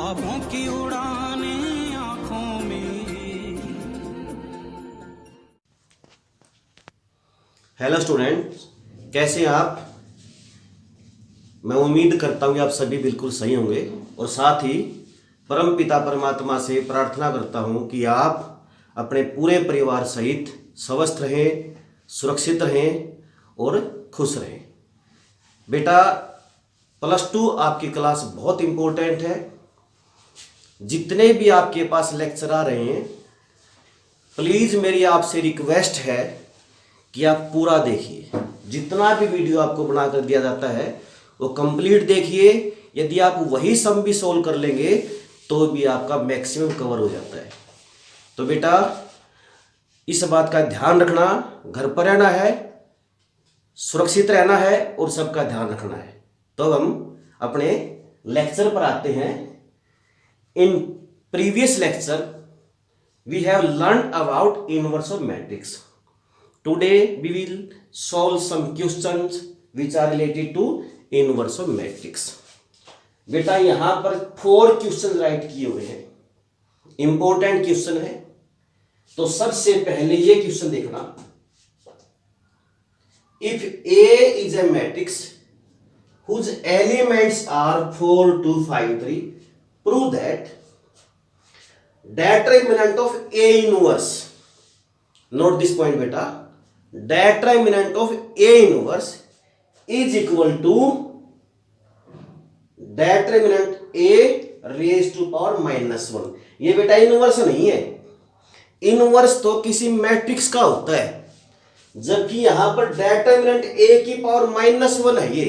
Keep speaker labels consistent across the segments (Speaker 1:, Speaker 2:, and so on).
Speaker 1: ख्वाबों की उड़ाने आंखों में।
Speaker 2: हेलो स्टूडेंट्स, कैसे हैं आप? मैं उम्मीद करता हूँ कि आप सभी बिल्कुल सही होंगे और साथ ही परम पिता परमात्मा से प्रार्थना करता हूँ कि आप अपने पूरे परिवार सहित स्वस्थ रहें, सुरक्षित रहें और खुश रहें। बेटा, +2 आपकी क्लास बहुत इम्पोर्टेंट है। जितने भी आपके पास लेक्चर आ रहे हैं, प्लीज़ मेरी आपसे रिक्वेस्ट है कि आप पूरा देखिए। जितना भी वीडियो आपको बनाकर दिया जाता है वो कंप्लीट देखिए। यदि आप वही सम भी सोल्व कर लेंगे तो भी आपका मैक्सिमम कवर हो जाता है। तो बेटा, इस बात का ध्यान रखना, घर पर रहना है, सुरक्षित रहना है और सबका ध्यान रखना है। तो हम अपने लेक्चर पर आते हैं। In previous lecture we have learned about inverse of matrix. Today we will solve some questions which are related to inverse of matrix. बेटा, यहां पर 4 क्वेश्चन राइट किए हुए हैं, इंपॉर्टेंट क्वेश्चन है। तो सबसे पहले ये क्वेश्चन देखना। If A is a matrix whose elements are 4, 2, 5, 3, prove that determinant of A inverse, note this point बेटा, determinant of A inverse is equal to determinant A raised to power -1. ये बेटा inverse नहीं है। Inverse तो किसी matrix का होता है, जबकि यहां पर डेटरमिनेंट A की पावर -1 है। ये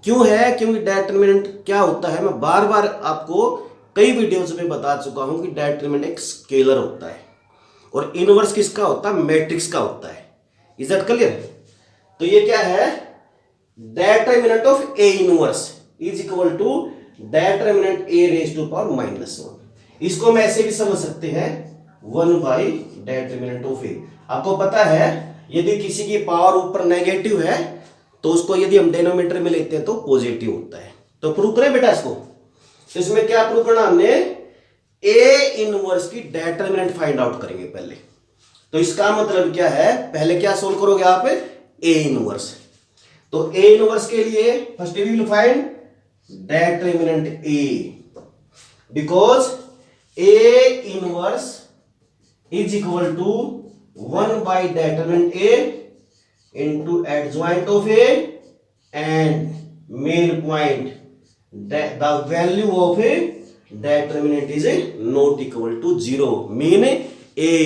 Speaker 2: क्यों है? क्योंकि डेटरमिनेंट क्या होता है, मैं बार बार आपको कई वीडियोज में बता चुका हूं कि डेटरमिनेंट एक स्केलर होता है और इनवर्स किसका होता है? मैट्रिक्स का होता है। Is that clear? तो ये क्या है? Determinant of A inverse is equal to determinant A raise to power -1। इसको मैं ऐसे भी समझ सकते हैं 1 बाई डेटरमिनेंट ऑफ ए। आपको पता है यदि किसी की पावर ऊपर नेगेटिव है तो उसको यदि हम डिनोमिनेटर में लेते हैं तो पॉजिटिव होता है। तो प्रूव करें बेटा इसको। तो इसमें क्या प्रूव करना हमने? ए इनवर्स की डेटरमिनेंट फाइंड आउट करेंगे पहले। तो इसका मतलब क्या है? पहले क्या सोल्व करोगे आप? A inverse. तो ए इनवर्स के लिए first we will find determinant A, because A inverse is equal to 1 by determinant A into adjoint of A and main point the value of A determinant is not equal to 0, mean A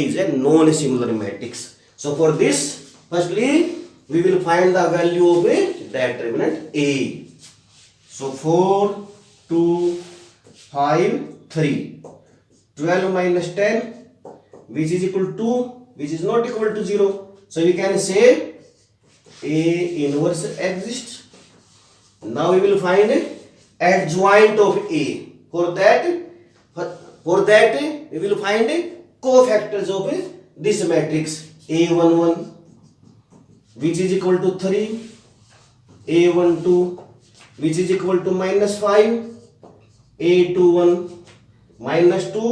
Speaker 2: is a non-similar matrix. So for this, firstly we will find the value of a determinant A. So 4, 2, 5, 3, 12 minus 10, which is equal to 2, which is not equal to 0. So we can say A inverse exists. Now we will find adjoint of A. For that we will find cofactors of this matrix. A11 which is equal to 3, A12 which is equal to -5, A21 -2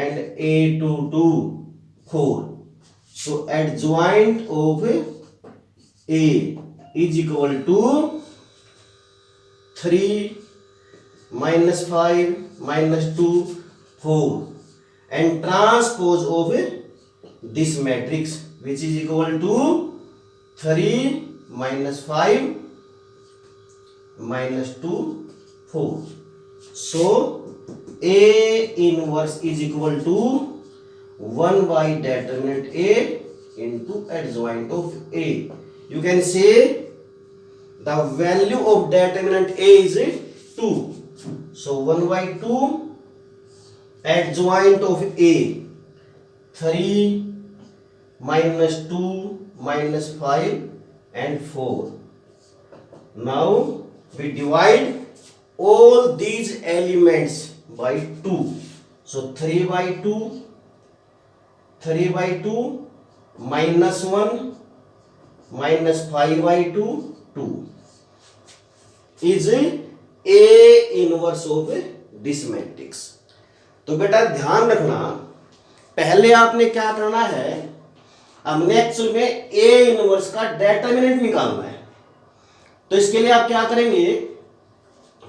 Speaker 2: and A22 4. So adjoint of A is equal to 3 -5 -2 4 and transpose of this matrix which is equal to 3 -5 -2 4. So A inverse is equal to 1 by determinant A into adjoint of A. You can say the value of determinant A is 2. So 1 by 2 adjoint of A 3 -2 -5 and 4. Now we divide all these elements by 2. So 3 by 2 -1 -5 by 2 is A inverse of this matrix. तो बेटा ध्यान रखना, पहले आपने क्या करना है, हमने एक्चुअल में ए इनवर्स का डेटर्मिनेंट निकालना है। तो इसके लिए आप क्या करेंगे,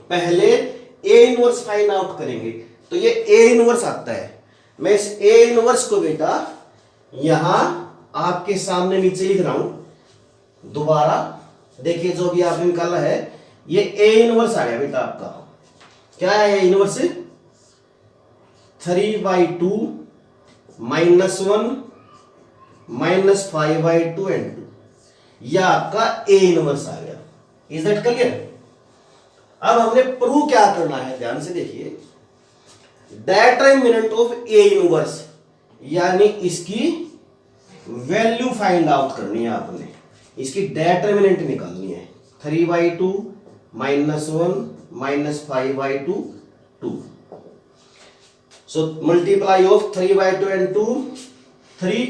Speaker 2: पहले ए इनवर्स फाइंड आउट करेंगे। तो ये ए इनवर्स आता है, मैं इस ए इनवर्स को बेटा यहां आपके सामने नीचे लिख रहा हूं। दोबारा देखिए, जो भी आपने निकाला है ये ए इनवर्स आ गया बेटा आपका। क्या है ए इनवर्स? 3/2 -1 -5/2 एंड 2, यह आपका ए इनवर्स आ गया। Is that clear? अब हमने प्रूव क्या करना है, ध्यान से देखिए, डेटर्मिनेंट ऑफ ए इनवर्स, यानी इसकी वैल्यू फाइंड आउट करनी है आपने, इसकी डेटर्मिनेंट निकालनी है। 3/2 -1 -5/2 2। So multiply of 3/2 and 2 3.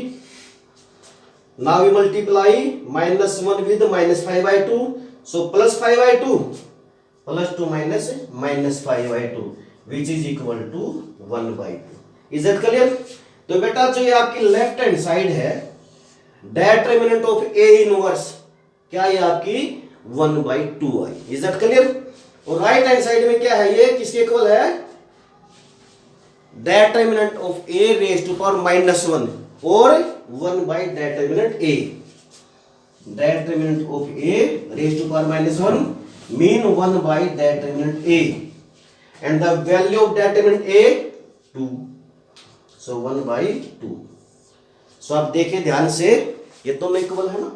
Speaker 2: Now we multiply -1 with -5/2, so +5/2 +2 -5/2 which is equal to 1/2. Is that clear? तो बेटा जो ये आपकी लेफ्ट हैंड साइड है, डेटर्मिनेंट ऑफ ए इनवर्स, क्या ये आपकी 1/2 आई। Is that clear? और राइट हैंड साइड में क्या है, ये किसके इक्वल है, determinant of A raise to power -1 और 1 by determinant A. Determinant of A raise to power -1 mean 1 by determinant A and the value of determinant A 2, so 1/2। So आप देखिए ध्यान से, ये तो इक्वल है ना।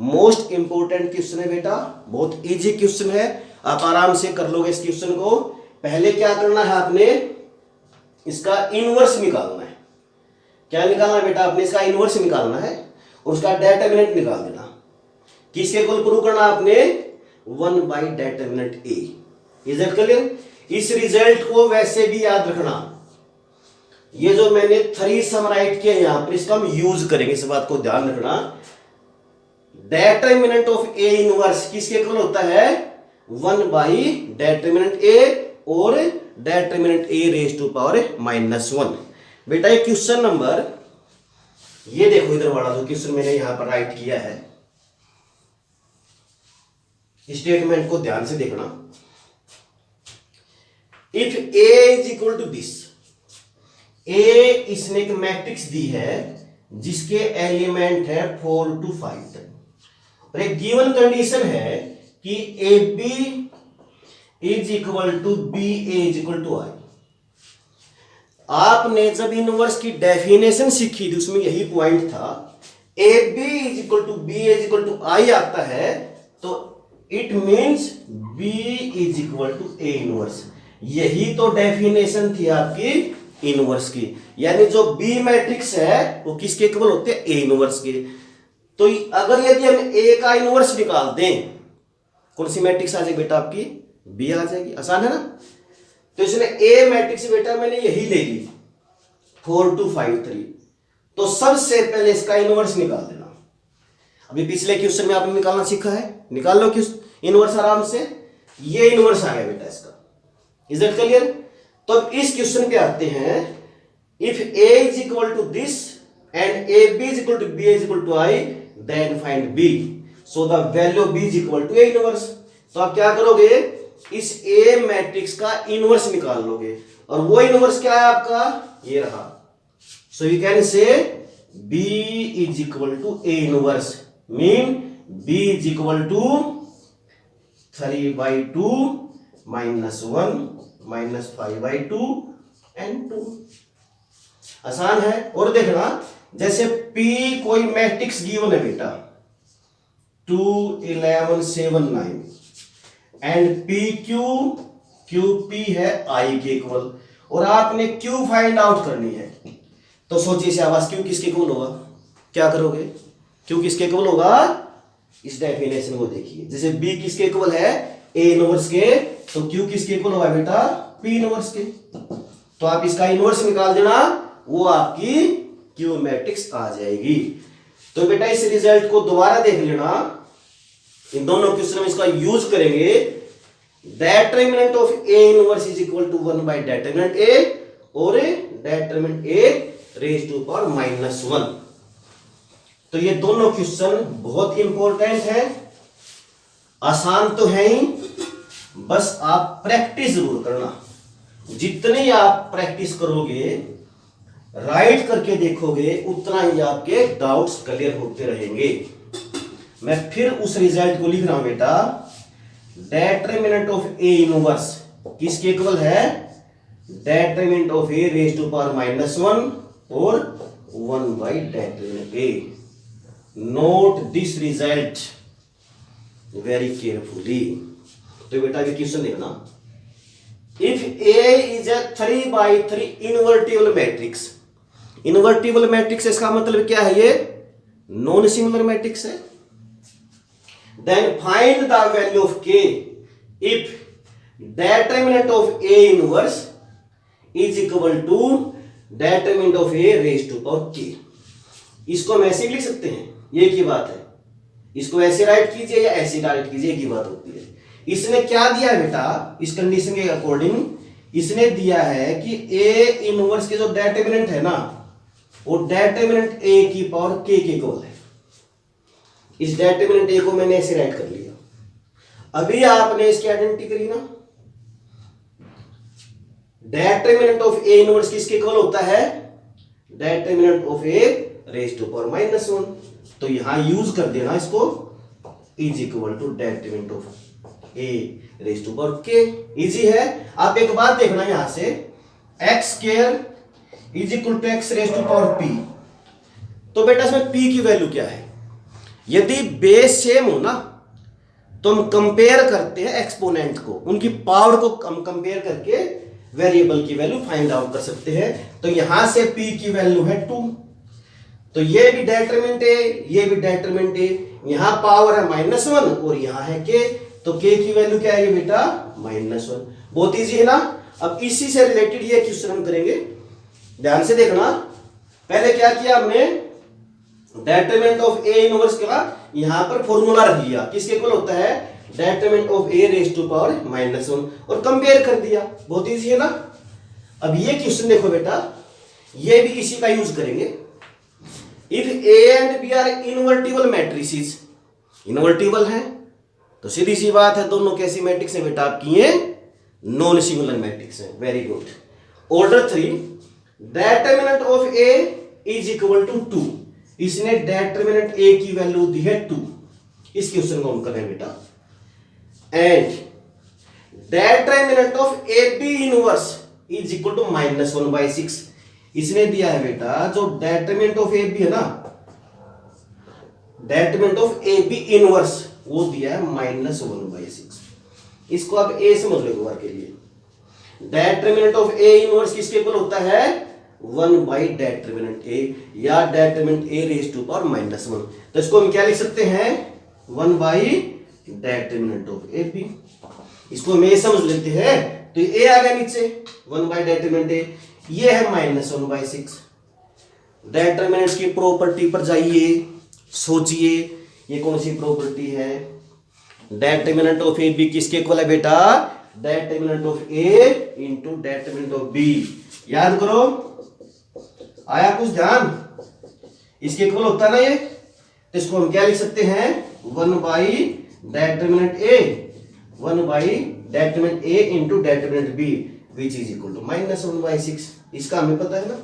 Speaker 2: मोस्ट इंपोर्टेंट क्वेश्चन है बेटा, बहुत इजी क्वेश्चन है, आप आराम से कर लोगे इस क्वेश्चन को। पहले क्या करना है, आपने इसका इनवर्स निकालना है। क्या निकालना है बेटा, आपने इसका इनवर्स निकालना है और उसका डेटर्मिनेंट निकाल देना। किसके इक्वल प्रूव करना आपने, 1 by determinant A. Is that clear? इस रिजल्ट को वैसे भी याद रखना, ये जो मैंने 3 सम राइट किया यहां पर, इसका हम यूज करेंगे, इस बात को ध्यान रखना। डेटर्मिनेंट ऑफ ए इनवर्स किसके इक्वल होता है, 1 बाई डेटर्मिनेंट ए और determinant A raise to power -1। बेटा ये क्वेश्चन नंबर, ये देखो इधर वाला जो क्वेश्चन मैंने यहां पर राइट किया है, स्टेटमेंट को ध्यान से देखना। If A is equal to this, A इसने एक मैट्रिक्स दी है जिसके एलिमेंट है 4 to 5 तक, और एक गिवन कंडीशन है कि A B is equal to B A is equal to I. आपने जब इनवर्स की डेफिनेशन सीखी थी उसमें यही पॉइंट था, A B is equal to B is equal to I आता है तो it means B is equal to A inverse. यही तो डेफिनेशन थी आपकी इनवर्स की, यानी जो बी मैट्रिक्स है वो किसके इक्वल होते हैं, ए इनवर्स के। तो अगर यदि हम ए का इनवर्स निकाल दें, कौन सी मैट्रिक्स आ जाएगी बेटा आपकी, बी आ जाएगी। आसान है ना। तो इसने ए मैट्रिक्स बेटा मैंने यही ले ली 4 to 5 3, तो सबसे पहले इसका इनवर्स निकाल देना। अभी पिछले क्वेश्चन में आपने निकालना सीखा है, निकाल लो इनवर्स आराम से। ये इनवर्स आ गया बेटा इसका। Is that clear? तो अब इस क्वेश्चन पे आते हैं, if A is equal to this and A B is equal to B is equal to I, then find B. So the value of B is equal to A inverse. तो आप क्या करोगे, इस ए matrix का inverse निकाल लोगे, और वो इनवर्स क्या है आपका, ये रहा। So you can say B is equal to A inverse, mean B is equal to 3/2 -1 -5/2 and 2। आसान है। और देखना, जैसे P कोई मैट्रिक्स गिवन है बेटा 2 11 7 9 एंड QP है I के इक्वल, और आपने Q फाइंड आउट करनी है। तो सोचिए शाबाश, Q किसके इक्वल होगा, क्या करोगे, Q किसके इक्वल होगा, इस डेफिनेशन को देखिए। जैसे B किसके इक्वल है, A इनवर्स के, तो Q किसके इक्वल होगा बेटा, P इनवर्स के। तो आप इसका इनवर्स निकाल देना, वो आपकी Q मैट्रिक्स आ जाएगी। तो बेटा इस रिजल्ट को दोबारा देख लेना, इन दोनों क्वेश्चन में इसका यूज करेंगे। Determinant of A inverse is equal to 1 by determinant A और determinant A raise to power -1। तो ये दोनों क्वेश्चन बहुत इंपॉर्टेंट है, आसान तो है ही, बस आप प्रैक्टिस जरूर करना। जितने आप प्रैक्टिस करोगे, राइट करके देखोगे, उतना ही आपके डाउट्स क्लियर होते रहेंगे। मैं फिर उस रिजल्ट को लिख रहा हूं बेटा, डेटर्मिनेंट ऑफ ए इनवर्स किसके इक्वल है? Determinant of A raise to power -1 और 1 by determinant A. Note this result very carefully. तो बेटा ये क्वेश्चन देखना, if A is A 3/3 invertible matrix. Invertible matrix इसका मतलब क्या है? ये नॉन सिंगुलर मैट्रिक्स है। Then find the value of k if determinant of A inverse is equal to determinant of A raise to power के। इसको हम ऐसे भी लिख सकते हैं, ये की बात है। इसको ऐसे राइट कीजिए या ऐसे राइट कीजिए, एक ही बात होती है। इसने क्या दिया है बेटा, इस कंडीशन के अकॉर्डिंग इसने दिया है कि ए इनवर्स के जो डेटर्मिनेंट है ना, वो डेटर्मिनेंट ए की पावर के इक्वल है। इस डेटर्मिनेंट ए को मैंने ऐसे राइट कर लिया। अभी आपने इसकी आइडेंटिटी करी ना, डेटर्मिनेंट ऑफ ए इनवर्स किसके इक्वल होता है? Determinant of A raise to power -1। तो यहां यूज कर देना इसको, is equal to determinant of A raise to power k. Easy है। आप एक बात देखना यहां से, x square is equal to x raise to power p. तो बेटा इसमें पी की वैल्यू क्या है? यदि बेस सेम हो ना, तो हम कंपेयर करते हैं एक्सपोनेंट को, उनकी पावर को हम कंपेयर करके वेरिएबल की वैल्यू फाइंड आउट कर सकते हैं। तो यहां से p की वैल्यू है 2, तो ये भी डेटर्मिनेंट है, ये भी डेटर्मिनेंट है। यहां पावर है -1 और यहां है k, तो k की वैल्यू क्या है बेटा? -1। बहुत इजी है ना। अब इसी से रिलेटेड ये क्वेश्चन हम करेंगे, ध्यान से देखना। पहले क्या किया हमने, डेटर्मिनेंट ऑफ ए इनवर्स का यहां पर फॉर्मूला रख लिया, किसके इक्वल होता है? Determinant of A raise to power -1, और कंपेयर कर दिया। बहुत इजी है ना। अब ये क्वेश्चन देखो बेटा, ये भी इसी का यूज करेंगे। If A and B are invertible matrices, invertible है तो सीधी सी बात है, दोनों कैसी मैट्रिक्स है बेटा आपकी? ये नॉन सिंगुलर मैट्रिक्स है। Very good. Order 3, determinant of A is equal to 2। इसने डेटर्मिनेंट ए की वैल्यू दी है 2। इस क्वेश्चन को हम कर रहे हैं बेटा। And determinant of A B inverse is equal to -1/6। इसने दिया है बेटा, जो डेटर्मिनेंट ऑफ ए बी है ना, determinant of A B inverse, वो दिया है -1/6। इसको आप ए समझ लो एक बार के लिए। डेटर्मिनेंट ऑफ ए इनवर्स किसके इक्वल होता है? 1 बाई डेटर्मिनेंट ए, या determinant A raise to power -1। तो इसको हम क्या लिख सकते हैं? 1 by determinant of A B. इसको हम ए समझ लेते हैं, तो ए आ गया नीचे, 1 बाई डेटर्मिनेंट ए। ये है -1/6। डेटर्मिनेंट की प्रॉपर्टी पर जाइए, सोचिए ये कौन सी प्रॉपर्टी है? डेटर्मिनेंट ऑफ ए बी किसके इक्वल है बेटा? Determinant of A into determinant of B. याद करो, आया कुछ ध्यान? इसके इक्वल होता है ना ये, तो इसको हम क्या लिख सकते हैं? 1 by determinant A, 1 by determinant A into determinant B, which is equal to -1/6। इसका हमें पता है ना,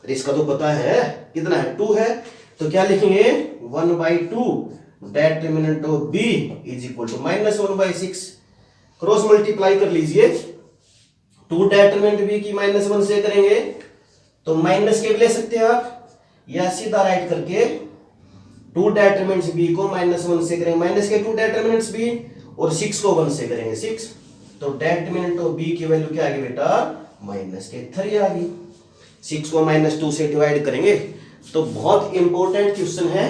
Speaker 2: इसका तो पता है, कितना है? 2 है। तो क्या लिखेंगे? 1/2 determinant of B is equal to -1/6। Cross multiply कर लीजिए, 2 डेटर्मिनेंट बी की -1 से करेंगे तो माइनस के भी ले सकते हैं आप, या सीधा राइट करके 2 डेटर्मिनेंट्स बी को -1 से करेंगे, माइनस के 2 डेटर्मिनेंट्स बी, और 6 को 1 से करेंगे 6। तो डेटर्मिनेंट ऑफ बी की वैल्यू क्या आ गई बेटा? -3 आ गई। 6 को -2 से डिवाइड करेंगे। तो बहुत इंपॉर्टेंट क्वेश्चन है,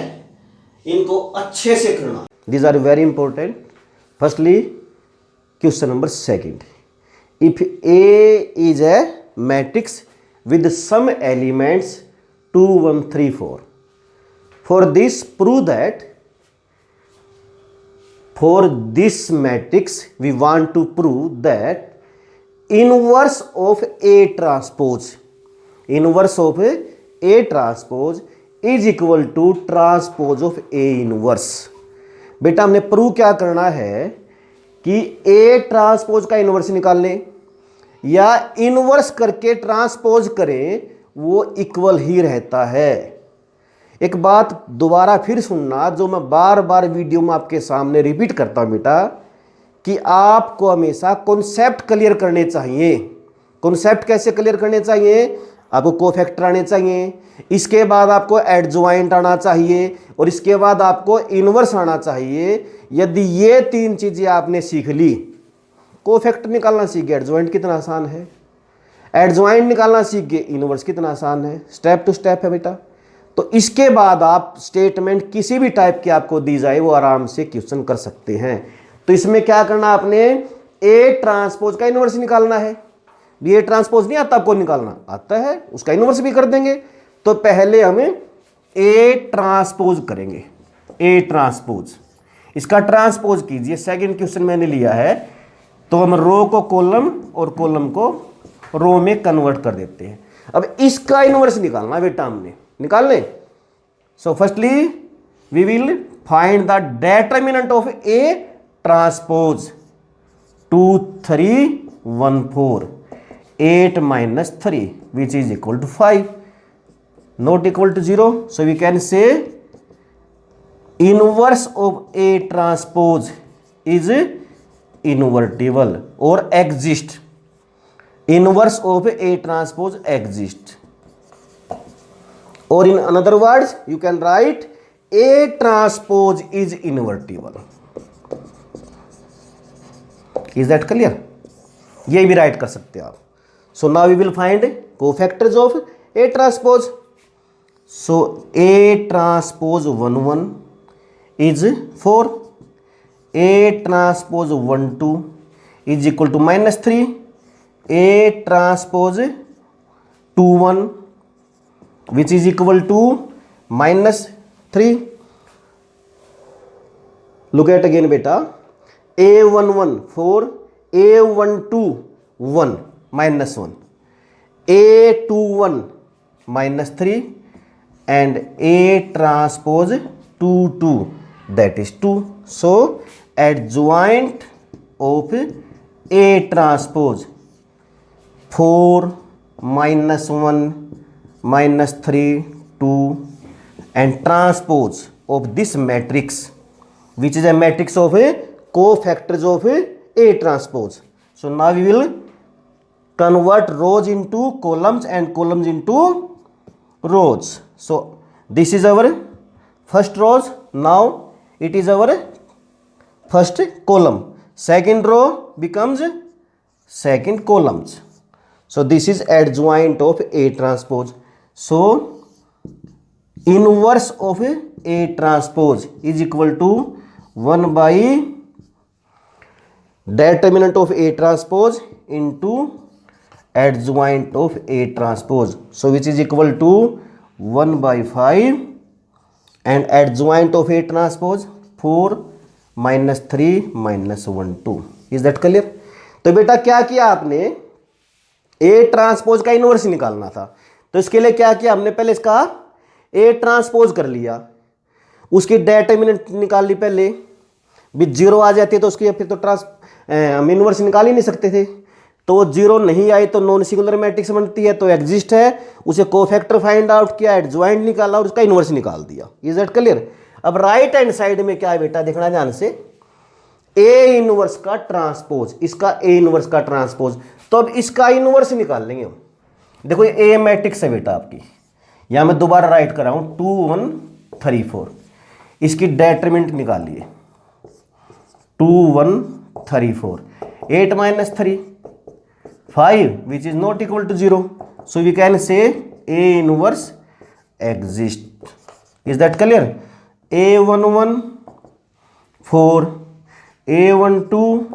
Speaker 2: इनको अच्छे से करना। These are very important. Firstly question number 2, if A is a matrix with some elements 2 1 3 4, for this prove that for this matrix we want to prove that inverse of A transpose is equal to transpose of A inverse। बेटा हमने prove क्या करना है कि A transpose का inverse निकाल लें या इनवर्स करके ट्रांसपोज करें, वो इक्वल ही रहता है। एक बात दोबारा फिर सुनना, जो मैं बार बार वीडियो में आपके सामने रिपीट करता हूं बेटा, कि आपको हमेशा कॉन्सेप्ट क्लियर करने चाहिए। कॉन्सेप्ट कैसे क्लियर करने चाहिए? आपको कोफैक्टर आने चाहिए, इसके बाद आपको एडजॉइंट आना चाहिए और इसके बाद आपको इनवर्स आना चाहिए। यदि ये तीन चीजें आपने सीख ली, कोफैक्टर निकालना सीख गए, एडजॉइंट कितना आसान है, एडजॉइंट निकालना सीख गए, इनवर्स कितना आसान है, स्टेप टू स्टेप है बेटा। तो इसके बाद आप स्टेटमेंट किसी भी टाइप की आपको दी जाए वो आराम से क्वेश्चन कर सकते हैं। तो इसमें क्या करना, आपने ए ट्रांसपोज का इनवर्स निकालना है। ये ट्रांसपोज नहीं आता आपको निकालना, आता है, उसका इनवर्स भी कर देंगे। तो पहले हमें ए ट्रांसपोज करेंगे, ए ट्रांसपोज, इसका ट्रांसपोज कीजिए। सेकंड क्वेश्चन मैंने लिया है, तो हम रो को कॉलम और कॉलम को रो में कन्वर्ट कर देते हैं। अब इसका इनवर्स निकालना बेटा, हमने निकाल लें। So firstly we will find the determinant of A transpose. 2 3 1 4 8 minus 3 which is equal to 5, not equal to 0. So we can say inverse of A transpose is invertible or exist. Inverse of A transpose exist, or in another words you can write A transpose is invertible. Is that clear? ये भी right कर सकते हैं आप। So now we will find cofactors of A transpose. So A transpose 1 1 is 4, A transpose 1 2 is equal to -3, A transpose 2 1 which is equal to -3. Look at again beta, A11 4, A12 1 -1, A21 -3 and A transpose 2 2, that is 2. So adjoint of A transpose 4 -1 -3 2 and transpose of this matrix, which is a matrix of a cofactors of A transpose. So now we will convert rows into columns and columns into rows. So this is our first rows, now it is our first column, second row becomes second columns. So this is adjoint of A transpose. So inverse of A transpose is equal to 1 by determinant of A transpose into adjoint of A transpose. So which is equal to 1 by 5 and adjoint of A transpose 4 -3 -1 2. Is that clear? तो बेटा क्या किया आपने, A transpose का inverse निकालना था। तो इसके लिए क्या किया हमने, पहले इसका A ट्रांसपोज कर लिया, उसकी डिटरमिनेंट निकाल ली पहले, भी 0 आ जाती है तो उसकी फिर तो हम इनवर्स निकाल ही नहीं सकते थे। तो 0 नहीं आई तो नॉन सिंगुलर मैट्रिक्स बनती है, तो एग्जिस्ट है, उसे कोफैक्टर फाइंड आउट किया, एडजॉइंट निकाला और उसका इनवर्स निकाल दिया। Is that clear? अब राइट हैंड साइड में क्या है बेटा, देखना ध्यान से, ए इनवर्स का ट्रांसपोज, इसका ए इनवर्स का ट्रांसपोज। तो अब इसका इनवर्स निकाल लेंगे हम। देखो ये ए मैट्रिक्स है बेटा आपकी, यहां मैं दोबारा राइट कर रहा हूं 2 1 3 4, इसकी डिटरमिनेंट निकालिए 2 1 3 4, 8 -3 5 which is not equal to 0. So we can say A inverse exists. Is that clear? A11 4, A12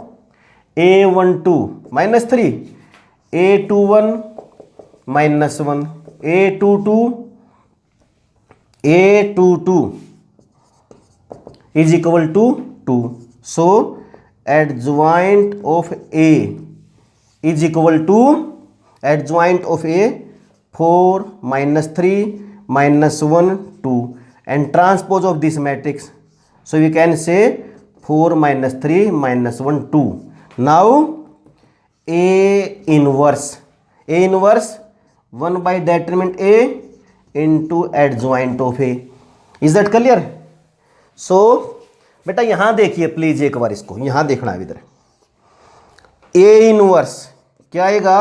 Speaker 2: -3, A21 -1, A22 is equal to 2. So adjoint of A is equal to adjoint of A 4 -3 -1 2 and transpose of this matrix, so we can say 4 -3 -1 2. Now A inverse 1 by determinant A into adjoint of A. Is that clear? So बेटा यहां देखिए please एक बार, इसको यहां देखना है इधर। A inverse क्या आएगा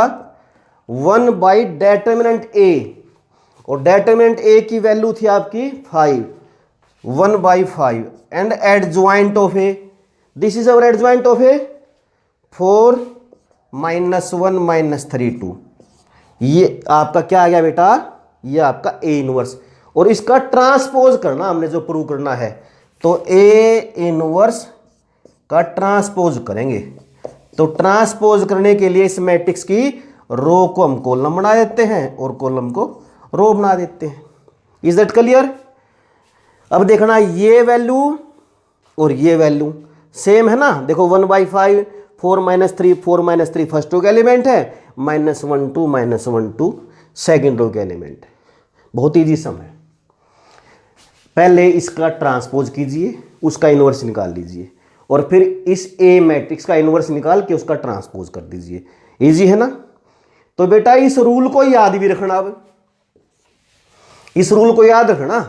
Speaker 2: 1 बाई डेटर्मिनेंट A, और डेटर्मिनेंट A की वैल्यू थी आपकी 5, 1/5 and adjoint of A, this is our adjoint of A 4 -1 -3 2। ये आपका क्या आ गया बेटा, ये आपका A इनवर्स, और इसका ट्रांसपोज करना हमने जो प्रूव करना है, तो A इनवर्स का ट्रांसपोज करेंगे। तो ट्रांसपोज करने के लिए इस मैट्रिक्स की रो को हम कॉलम बना देते हैं और कॉलम को रो बना देते हैं। Is that clear? अब देखना ये वैल्यू और ये वैल्यू सेम है ना, देखो 1/5 4 -3 4 -3 फर्स्ट रो का एलिमेंट है, -1 2 -1 2 सेकेंड रो का एलिमेंट है। बहुत ईजी सम है। पहले इसका ट्रांसपोज कीजिए, उसका इनवर्स निकाल लीजिए, और फिर इस ए मैट्रिक्स का इनवर्स निकाल के उसका ट्रांसपोज कर दीजिए। इजी है ना? तो बेटा इस रूल को याद भी रखना। अब इस रूल को याद रखना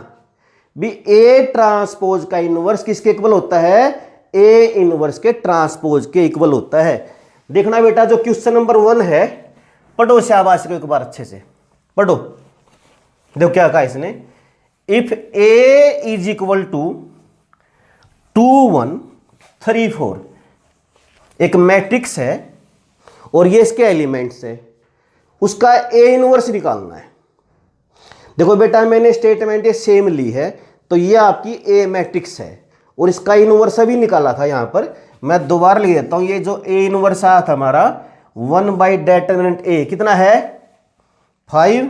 Speaker 2: भी ए ट्रांसपोज का इनवर्स किसके इक्वल होता है, ए इनवर्स के ट्रांसपोज के इक्वल होता है। देखना बेटा जो क्वेश्चन नंबर 1 है, पढ़ो शाबाश को एक बार अच्छे से पढ़ो। देखो क्या कहा इसने, if A is equal to 2 1 3 4, एक मैट्रिक्स है और ये इसके एलिमेंट्स है, उसका ए इनवर्स निकालना है। देखो बेटा मैंने स्टेटमेंट ये सेम ली है, तो ये आपकी ए मैट्रिक्स है और इसका इनवर्स अभी निकाला था। यहां पर मैं दोबारा लिख देता हूं, ये जो ए इनवर्स आया था हमारा 1 बाई डेटर्मिनेंट ए कितना है 5,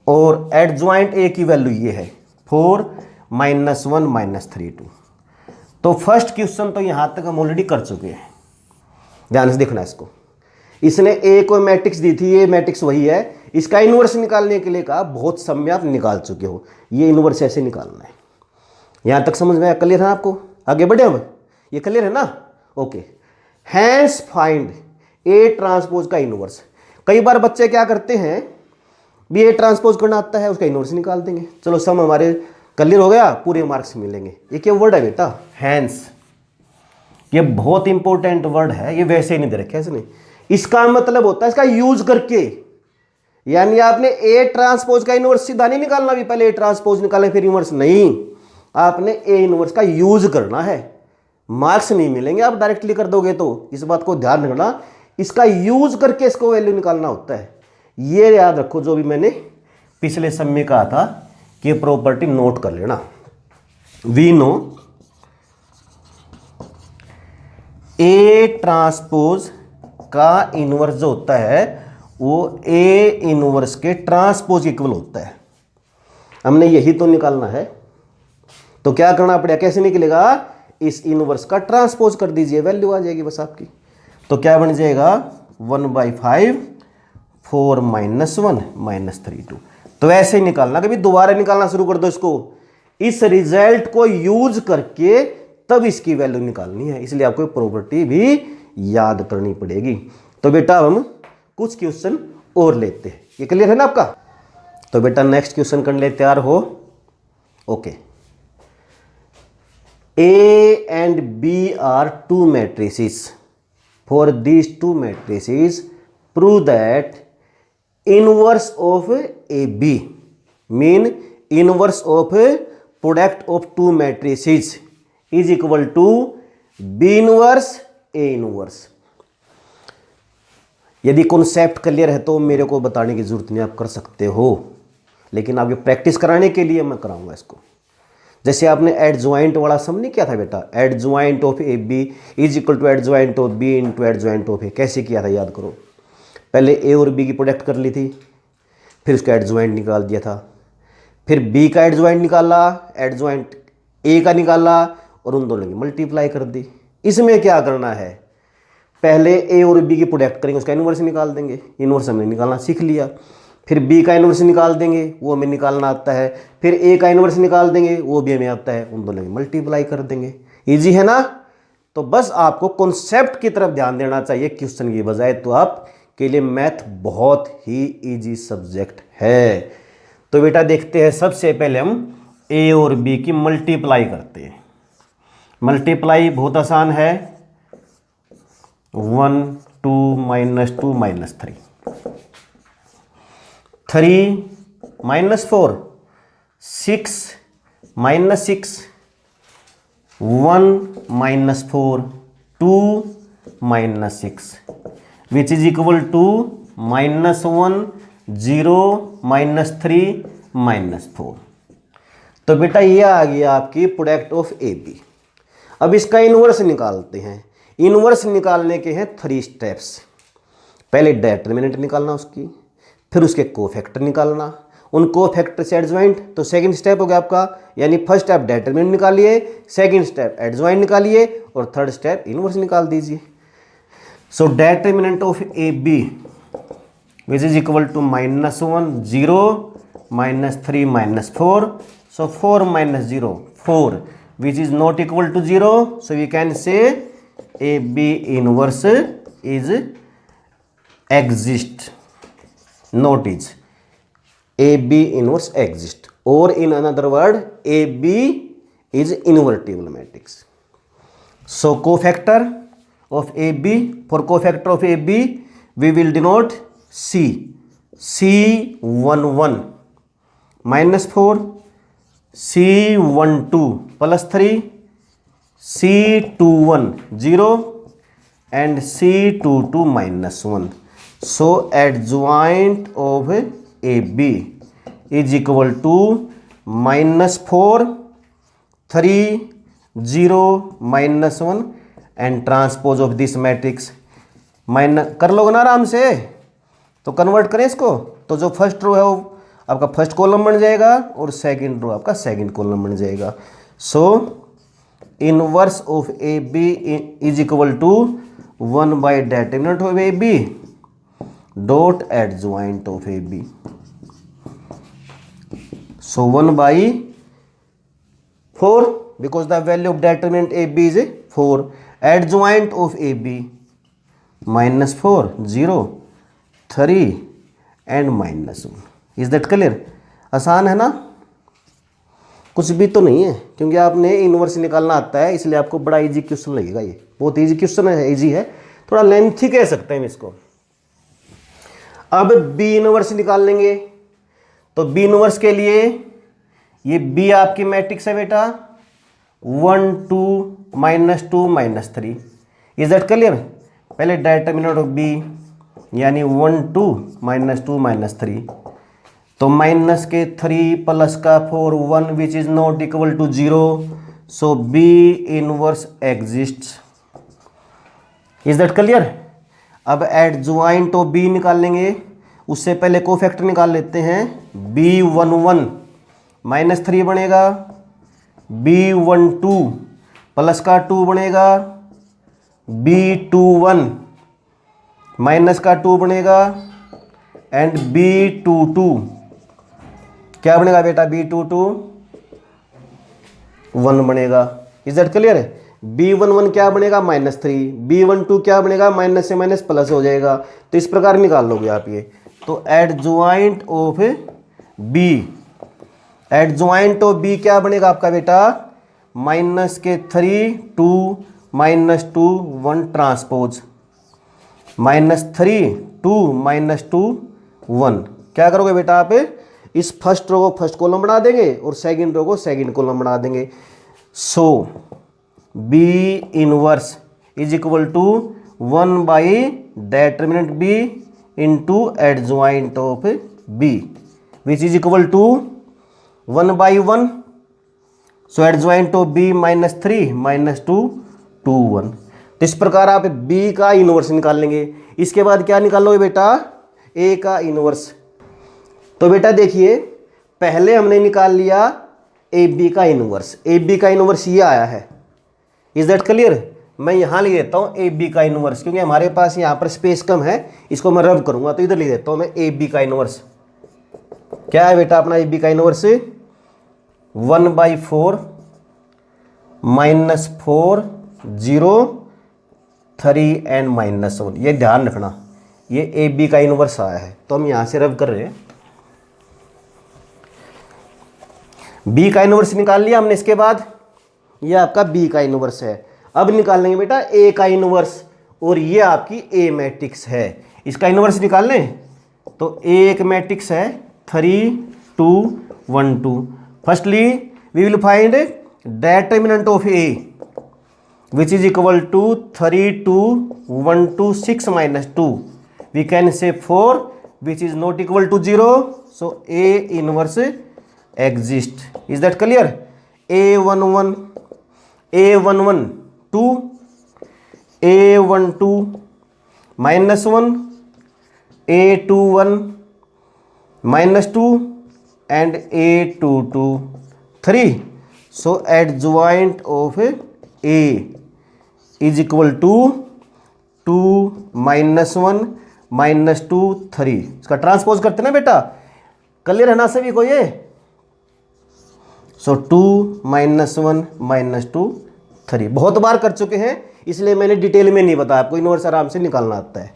Speaker 2: और एडजॉइंट ए की वैल्यू ये है 4 -1 -3 2। तो फर्स्ट क्वेश्चन तो यहां तक हम ऑलरेडी कर चुके हैं, ध्यान से देखना इसको। इसने ए को मैट्रिक्स दी थी, ये मैट्रिक्स वही है, इसका इनवर्स निकालने के लिए कहा, बहुत समय आप निकाल चुके हो। ये इनवर्स ऐसे निकालना है। यहां तक समझ में आया? क्लियर है आपको? आगे बढ़े अब, ये क्लियर है ना? Okay, hence find A transpose का इनवर्स। कई बार बच्चे क्या करते हैं भी ए ट्रांसपोज करना आता है, उसका इनवर्स निकाल देंगे, चलो सम हमारे क्लियर हो गया, पूरे मार्क्स मिलेंगे। ये क्या वर्ड है बेटा, हैंस। ये बहुत इंपॉर्टेंट वर्ड है, ये वैसे ही नहीं दे रखा है इसने। इसका मतलब होता है इसका यूज करके, यानी आपने ए ट्रांसपोज का इनवर्स सीधा नहीं निकालना भी पहले ए ट्रांसपोज निकाले फिर इनवर्स, नहीं, आपने ए इनवर्स का यूज करना है। मार्क्स नहीं मिलेंगे आप डायरेक्टली कर दोगे तो, इस बात को ध्यान रखना, इसका यूज करके इसको वैल्यू निकालना होता है। ये याद रखो, जो भी मैंने पिछले सम में कहा था कि प्रॉपर्टी नोट कर लेना। वी नो ए ट्रांसपोज का इनवर्स जो होता है वो ए इनवर्स के ट्रांसपोज इक्वल होता है। हमने यही तो निकालना है, तो क्या करना पड़ेगा, कैसे निकलेगा, इस इनवर्स का ट्रांसपोज कर दीजिए, वैल्यू आ जाएगी बस आपकी। तो क्या बन जाएगा 1/5 4 -1 -3 2। तो ऐसे ही निकालना, कभी दोबारा निकालना शुरू कर दो इसको, इस रिजल्ट को यूज करके तब इसकी वैल्यू निकालनी है, इसलिए आपको प्रॉपर्टी भी याद करनी पड़ेगी। तो बेटा हम कुछ क्वेश्चन और लेते हैं, ये क्लियर है ना आपका? तो बेटा नेक्स्ट क्वेश्चन करने तैयार हो? Okay, A and B are two matrices. For these two matrices, prove that inverse of AB, mean inverse of product of two matrices is equal to B inverse A inverse. यदि concept clear है तो मेरे को बताने की जरूरत नहीं, आप कर सकते हो, लेकिन आप ये प्रैक्टिस कराने के लिए मैं कराऊंगा इसको। जैसे आपने एडजॉइंट वाला सम नहीं किया था बेटा, adjoint of A B is equal to adjoint of B into adjoint of A, कैसे किया था याद करो। पहले ए और बी की प्रोडक्ट कर ली थी, फिर उसका एडजॉइंट निकाल दिया था, फिर बी का एडजॉइंट निकाला, एडजॉइंट ए का निकाला, और उन दोनों की मल्टीप्लाई कर दी। इसमें क्या करना है, पहले ए और बी की प्रोडक्ट करेंगे, उसका इन्वर्स निकाल देंगे, इन्वर्स हमने निकालना सीख लिया। फिर बी का इन्वर्स निकाल देंगे, वो हमें निकालना आता है। फिर ए का इन्वर्स निकाल देंगे, वो भी हमें आता है, उन दोनों की मल्टीप्लाई कर देंगे। इजी है ना। तो बस आपको कॉन्सेप्ट की तरफ ध्यान देना चाहिए क्वेश्चन की बजाय, तो आपके लिए मैथ बहुत ही इजी सब्जेक्ट है। तो बेटा देखते हैं, सबसे पहले हम ए और बी की मल्टीप्लाई करते हैं। मल्टीप्लाई बहुत आसान है, 1 2 -2 -3, 3 -4, 6 -6, 1 -4, 2 -6, which is equal to -1 0 -3 -4। तो बेटा ये आ गया आपकी प्रोडक्ट ऑफ ए बी। अब इसका इन्वर्स निकालते हैं। इन्वर्स निकालने के हैं 3 स्टेप्स। पहले डिटरमिनेंट निकालना उसकी, फिर उसके कोफैक्टर निकालना, उन कोफैक्टर से एडजॉइंट। तो सेकंड स्टेप हो गया आपका, यानी फर्स्ट स्टेप डिटरमिनेंट निकालिए, सेकंड स्टेप एडजॉइंट निकालिए और थर्ड स्टेप इन्वर्स निकाल दीजिए। So determinant of A B which is equal to -1 0 -3 -4। So 4 - 0 4, which is not equal to 0. So we can say AB inverse is exist, not is. AB inverse exist, or in another word, AB is invertible matrix. So cofactor of AB, for cofactor of AB, we will denote C. C11 -4, C12 +3, C21 0 and C22 -1. So adjoint of AB is equal to -4 3 0 -1 and transpose of this matrix minus कर लोगे ना आराम से। तो convert करें इसको, तो जो फर्स्ट रो है वो आपका फर्स्ट कॉलम बन जाएगा और सेकंड रो आपका सेकंड कॉलम बन जाएगा। So inverse of A B is equal to 1 by determinant of A B dot adjoint of A B. So 1/4 because the value of determinant A B is 4, adjoint of A B -4 0 3 and -1। Is that clear? आसान है ना, कुछ भी तो नहीं है, क्योंकि आपने इनवर्स निकालना आता है, इसलिए आपको बड़ा इजी क्वेश्चन लगेगा। ये बहुत इजी क्वेश्चन है, इजी है, थोड़ा लेंथी कह सकते हैं इसको। अब बी इनवर्स निकाल लेंगे। तो बी इनवर्स के लिए ये बी आपकी मैट्रिक्स है बेटा 1 2 -2 -3। Is that clear? पहले डिटरमिनेंट ऑफ बी यानी 1 2 -2 -3, तो माइनस के 3 प्लस का 4 1 which is not equal to 0। So B inverse exist. Is that clear? अब एडजॉइंट ऑफ बी निकाल लेंगे, उससे पहले कोफैक्टर निकाल लेते हैं। B11 -3 बनेगा, B12 प्लस का 2 बनेगा, B21 माइनस का 2 बनेगा एंड B22 क्या बनेगा बेटा? B22 1 बनेगा। Is that clear? B11 क्या बनेगा? -3। B12 क्या बनेगा? माइनस से माइनस प्लस हो जाएगा। तो इस प्रकार निकाल लोगे आप ये। तो adjoint of B, adjoint of B क्या बनेगा आपका बेटा? -3 2 -2 1 ट्रांसपोज, -3 2 -2 1। क्या करोगे बेटा आप? इस फर्स्ट रो को फर्स्ट कॉलम बना देंगे और सेकंड रो को सेकंड कॉलम बना देंगे। So B inverse is equal to 1 by determinant B into adjoint of B which is equal to 1/1। So adjoint of B -3 -2 2 1। तो इस प्रकार आप बी का इनवर्स निकाल लेंगे। इसके बाद क्या निकालोगे बेटा? ए का इनवर्स। तो बेटा देखिए, पहले हमने निकाल लिया ए बी का इनवर्स। ए बी का इनवर्स ये आया है, इज दैट क्लियर? मैं यहाँ लिख देता हूँ ए बी का इनवर्स, क्योंकि हमारे पास यहाँ पर स्पेस कम है, इसको मैं रब करूँगा, तो इधर लिख देता हूँ मैं ए बी का इनवर्स। क्या है बेटा अपना ए बी का इनवर्स? 1/4 -4 0 3 एंड -1। ये ध्यान रखना, ये ए बी का इनवर्स आया है, तो हम यहाँ से रब कर रहे हैं। बी का इनवर्स निकाल लिया हमने। इसके बाद ये आपका बी का इनवर्स है। अब निकाल लेंगे बेटा ए का इनवर्स, और ये आपकी ए मैट्रिक्स है। इसका इनवर्स निकाल लें तो एक मैट्रिक्स है 3 2 1 2। Firstly we will find determinant of A which is equal to 3 2 1 2 6 -2। We can say 4 which is not equal to 0, so A inverse exist. Is that clear? A11 A11 2 A12 -1 A21 -2 and A22 3. So adjoint of A is equal to 2 -1 -2 3। इसका transpose करते ना बेटा, clear है ना सभी को ये? सो 2 -1 -2 3 बहुत बार कर चुके हैं, इसलिए मैंने डिटेल में नहीं बताया, आपको इनवर्स आराम से निकालना आता है।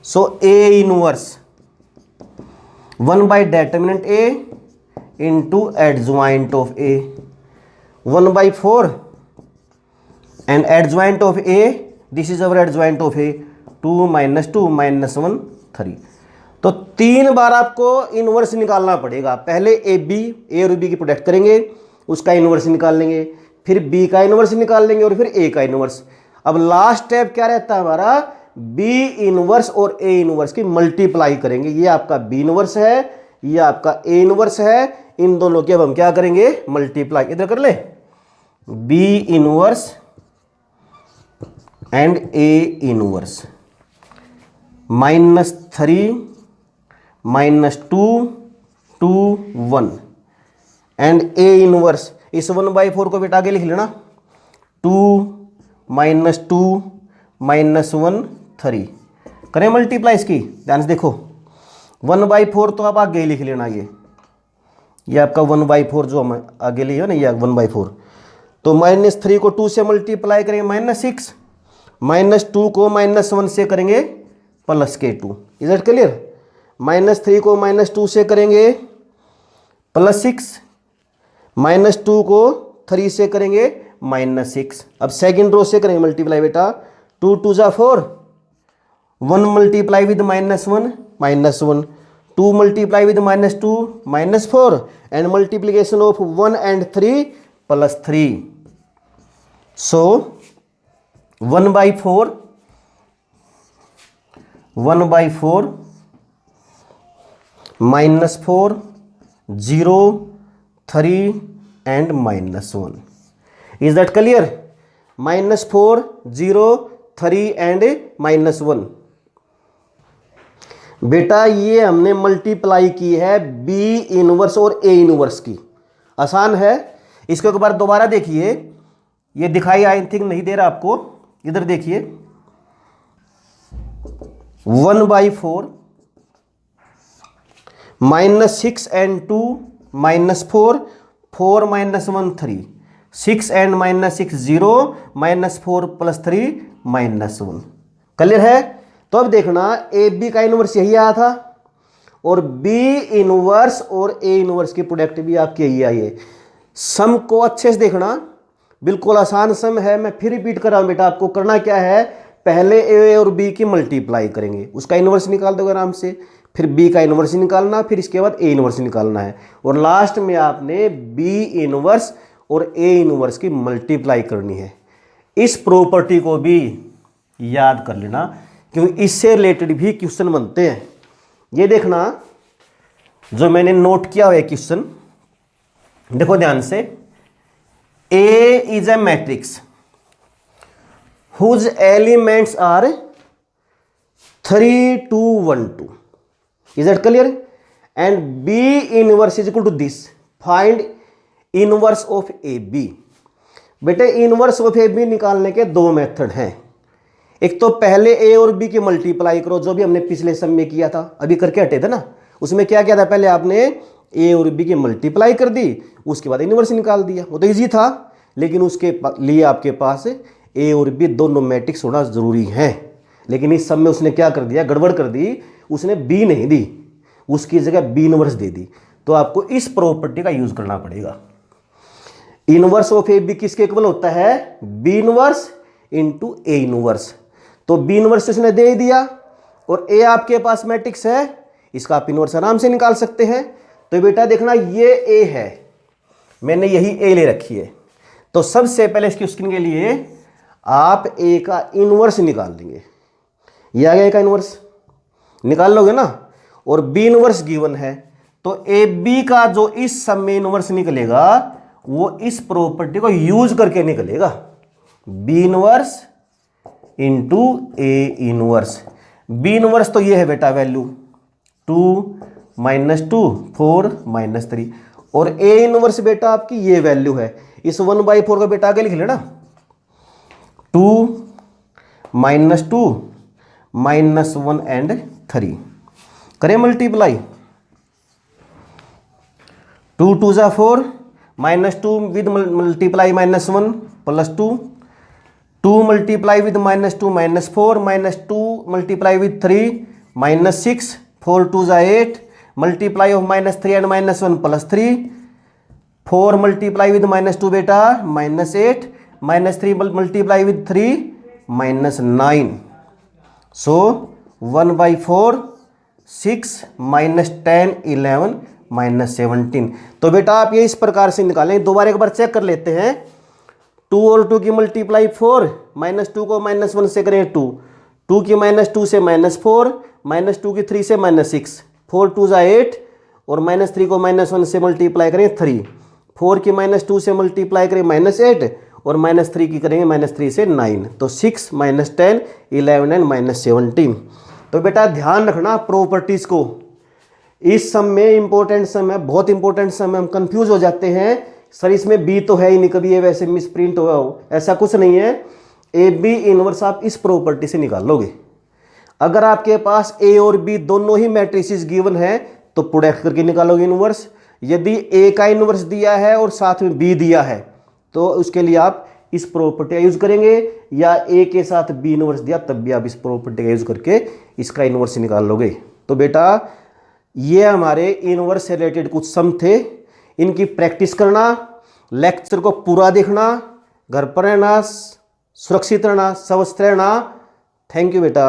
Speaker 2: So A inverse determinant A into adjoint of A 1/4 and adjoint of A, this is our adjoint of A 2 -2 -1 3। तो 3 बार आपको इनवर्स निकालना पड़ेगा। पहले ए और बी की प्रोडक्ट करेंगे, उसका इनवर्स निकाल लेंगे, फिर बी का इनवर्स निकाल लेंगे और फिर ए का इनवर्स। अब लास्ट स्टेप क्या रहता है हमारा? बी इनवर्स और ए इनवर्स की मल्टीप्लाई करेंगे। ये आपका बी इनवर्स है, ये आपका ए इनवर्स है, इन दोनों की अब हम क्या करेंगे? मल्टीप्लाई। इधर कर ले, B inverse and A inverse -3 -2 2 1 and A inverse. इस 1/4 को बेटा आगे लिख लेना, 2 -2 -1 3। करें मल्टीप्लाई इसकी, ध्यान से देखो। 1/4 तो आप आगे लिख लेना, ये आपका 1/4 जो हम आगे लिए ना, ये 1/4। तो -3 को 2 से मल्टीप्लाई करेंगे -6, -2 को -1 से करेंगे +2। Is that clear? -3 को -2 से करेंगे +6, -2 को 3 से करेंगे -6। अब सेकंड रो से करेंगे मल्टीप्लाई बेटा, 2 2 जा 4, 1 multiply with -1 -1, 2 multiply with -2 -4 and multiplication of 1 and 3 +3। So 1/4 -4 0 3 and -1। Is that clear? -4 0 3 and -1। बेटा ये हमने मल्टीप्लाई की है बी इनवर्स और ए इनवर्स की। आसान है। इसको एक बार दोबारा देखिए, ये दिखाई आई थिंक नहीं दे रहा आपको, इधर देखिए। 1/4 -6 and 2 -4 4 -1 3 6 and -6 0 -4 +3 -1। क्लियर है? तो अब देखना ए बी का इनवर्स यही आया था और बी इनवर्स और ए इनवर्स की प्रोडक्ट भी आपकी यही आई है। सम को अच्छे से देखना, बिल्कुल आसान सम है। मैं फिर रिपीट कर रहा हूं बेटा, आपको करना क्या है? पहले ए और बी की मल्टीप्लाई करेंगे, उसका इनवर्स निकाल दोगे आराम से, फिर बी का इनवर्स निकालना, फिर इसके बाद ए इनवर्स निकालना है, और लास्ट में आपने बी इनवर्स और ए इनवर्स की मल्टीप्लाई करनी है। इस प्रॉपर्टी को भी याद कर लेना, क्योंकि इससे रिलेटेड भी क्वेश्चन बनते हैं। ये देखना जो मैंने नोट किया हुआ है क्वेश्चन, देखो ध्यान से। A is a matrix whose elements are 3 2 1 2। Is that clear? And B inverse is equal to this. Find inverse of AB. बेटे इनवर्स ऑफ ए बी निकालने के दो मेथड हैं। एक तो पहले ए और बी की मल्टीप्लाई करो, जो भी हमने पिछले सम में किया था, अभी करके हटे थे ना। उसमें क्या किया था, पहले आपने ए और बी की मल्टीप्लाई कर दी, उसके बाद इनवर्स निकाल दिया। वो तो इजी था, लेकिन उसके लिए आपके पास ए और बी दोनों मैट्रिक्स होना जरूरी है। लेकिन इस सम में उसने क्या कर दिया, गड़बड़ कर दी, उसने बी नहीं दी, उसकी जगह बी इनवर्स दे दी। तो आपको इस प्रॉपर्टी का यूज करना पड़ेगा। इनवर्स ऑफ ए बी किसके इक्वल होता है, B inverse into A inverse. तो बी इनवर्स उसने दे दिया और ए आपके पास मैट्रिक्स है, इसका आप इनवर्स आराम से निकाल सकते हैं। तो बेटा देखना ये ए है, मैंने यही ए ले रखी है। तो सबसे पहले इसकी क्वेश्चन के लिए आप ए का इनवर्स निकाल लेंगे। ये आ गया ए का इनवर्स, निकाल लोगे ना। और बी इनवर्स गिवन है, तो ए बी का जो इस सम में इनवर्स निकलेगा वो इस प्रॉपर्टी को यूज करके निकलेगा, B inverse into A inverse. B inverse तो ये है बेटा वैल्यू 2 - 2 4 - 3, और ए इनवर्स बेटा आपकी ये वैल्यू है। इस 1/4 का बेटा आगे लिख लेना, 2 - 2 -1 and 3 करें multiply. 2 2 = 4 -2 with multiply -1 +2, 2 multiply with -2 -4 -2 multiply with 3 -6, 4 2 = 8 multiply of -3 and -1 +3, 4 multiply with -2 बेटा -8 -3 मल्टीप्लाई विद 3 -9। सो 1/4 6 -10 11 -17। तो बेटा आप ये इस प्रकार से निकालें। दोबारा एक बार चेक कर लेते हैं। 2 और 2 की मल्टीप्लाई 4, -2 को -1 से करें 2, 2 की -2 से -4, -2 की 3 से -6, 4 2 = 8 और -3 को -1 से मल्टीप्लाई करें 3, 4 की -2 से मल्टीप्लाई करें -8 और -3 की करेंगे -3 से 9। तो 6 -10 11 and -17। तो बेटा ध्यान रखना प्रॉपर्टीज को। इस सम में इंपॉर्टेंट सम है, बहुत इंपॉर्टेंट सम है। हम कंफ्यूज हो जाते हैं, सर इसमें बी तो है ही नहीं, कभी ये वैसे मिस प्रिंट हुआ हो, ऐसा कुछ नहीं है। ए बी इनवर्स आप इस प्रॉपर्टी से निकाल लोगे। अगर आपके पास ए और बी दोनों ही मैट्रिसेस गिवन है तो प्रोडक्ट करके निकालोगे इनवर्स। यदि ए का इनवर्स दिया है और साथ में बी दिया है तो उसके लिए आप इस प्रॉपर्टी का यूज करेंगे, या ए के साथ बी इनवर्स दिया तब भी आप इस प्रॉपर्टी का यूज करके इसका इनवर्स निकाल लोगे। तो बेटा ये हमारे इनवर्स से रिलेटेड कुछ सम थे, इनकी प्रैक्टिस करना, लेक्चर को पूरा देखना, घर पर रहना, सुरक्षित रहना, स्वस्थ रहना। थैंक यू बेटा।